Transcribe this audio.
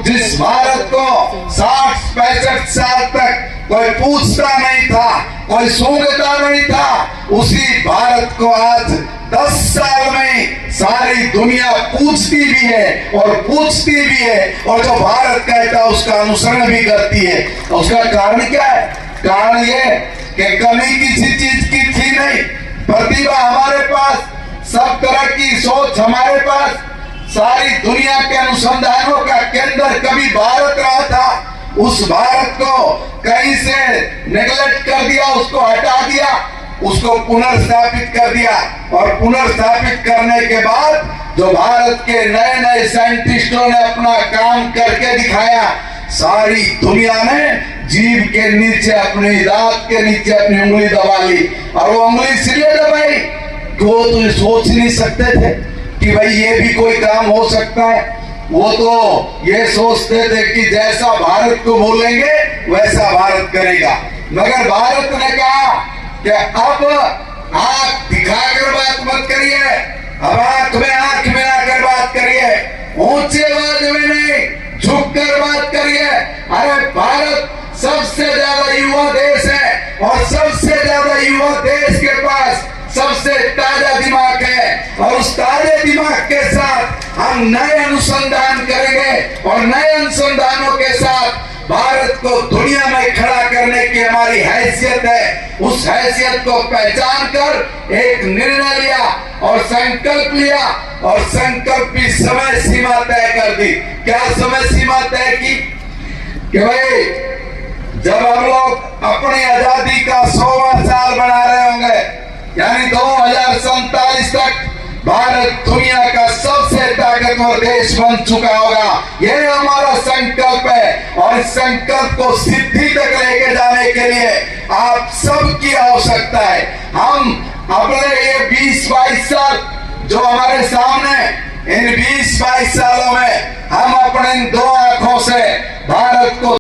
जिस भारत को 60-65 साल तक कोई पूछता नहीं था, कोई सूंघता नहीं था, उसी भारत को आज 10 साल में सारी दुनिया पूछती भी है और पूछती भी है, और जो भारत कहता है उसका अनुसरण भी करती है। उसका कारण क्या है? कारण ये कि कमी किसी चीज की थी नहीं, प्रतिभा हमारे पास, सब तरह की सोच हमारे पास, सारी दुनिया के अनुसंधानों का केंद्र कभी भारत रहा था। उस भारत को कहीं से नेगलेक्ट कर दिया, उसको हटा दिया, उसको पुनर्स्थापित कर दिया, और पुनर्स्थापित करने के बाद जो भारत के नए नए साइंटिस्टों ने अपना काम करके दिखाया, सारी दुनिया ने जीभ के नीचे, अपनी दांत के नीचे अपनी उंगली दबा ली। और वो उंगली इसलिए दबाई कि वो तो सोच नहीं सकते थे कि भाई ये भी कोई काम हो सकता है। वो तो ये सोचते थे कि जैसा भारत को बोलेंगे वैसा भारत करेगा। मगर भारत ने कहा कि अब आंख दिखाकर बात मत करिए, अब आंख में आकर बात करिए, ऊंचे आवाज में नहीं, झुककर बात करिए। अरे भारत सबसे ज्यादा युवा देश है, और सबसे ज्यादा युवा देश के पास सबसे ताजा दिमाग है, और उस ताजे दिमाग के साथ हम नए अनुसंधान करेंगे, और नए अनुसंधानों के साथ भारत को दुनिया में खड़ा करने की हमारी हैसियत है। उस हैसियत को पहचान कर एक निर्णय लिया और संकल्प लिया, और संकल्प की समय सीमा तय कर दी। क्या समय सीमा तय की? कि भाई जब हम लोग अपनी आजादी का 100वां साल बना रहे होंगे, यानी 2047 तक भारत दुनिया का सबसे ताकतवर देश बन चुका होगा। यह हमारा संकल्प है, और इस संकल्प को सिद्धि तक लेके जाने के लिए आप सबकी आवश्यकता है। हम अपने ये 20-22 साल जो हमारे सामने, इन 20-22 सालों में हम अपने इन 2 आंखों